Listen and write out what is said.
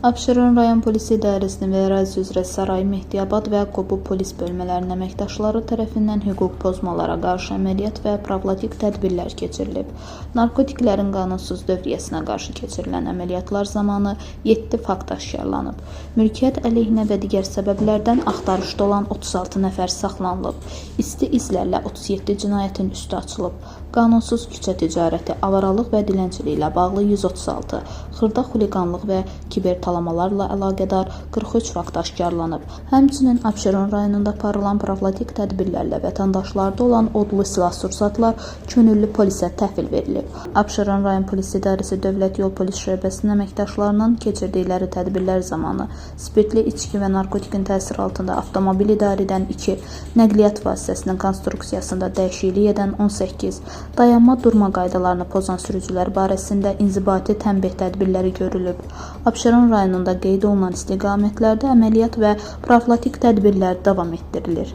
Abşeron rayon polis idarəsinin və ərazi üzrə Saray, Mehdiyabad və Qobu polis bölmələrinin əməkdaşları tərəfindən hüquq pozmalara qarşı əməliyyat və profilaktik tədbirlər keçirilib. Narkotiklərin qanunsuz dövriyyəsinə qarşı keçirilən əməliyyatlar zamanı 7 fakt aşkarlanıb. Mülkiyyət əleyhinə və digər səbəblərdən axtarışda olan 36 nəfər saxlanılıb. İsti izlərlə 37 cinayətin üstü açılıb. Qanunsuz küçə ticarəti, avaralıq və dilənçilik ilə bağlı 136, xırda xuliqanlıq və kibertalamalarla əlaqədar 43 fakt aşkarlanıb. Həmçinin Abşeron rayonunda aparılan profilaktik tədbirlərlə vətəndaşlarda olan odlu silah-sursatlar könüllü polisə təhvil verilib. Abşeron rayon polis idarəsi Dövlət Yol Polis Şöbəsinin əməkdaşlarının keçirdikləri tədbirlər zamanı spirtli içki və narkotikin təsiri altında avtomobil idarə edən 2, nəqliyyat vasitəsinin konstruksiyasında dəyişiklik edən 18, dayanma durma qaydalarını pozan sürücülər barəsində inzibati tənbeh tədbirləri görülüb. Abşeron rayonunda qeyd olunan istiqamətlərdə əməliyyat və profilaktik tədbirlər davam etdirilir.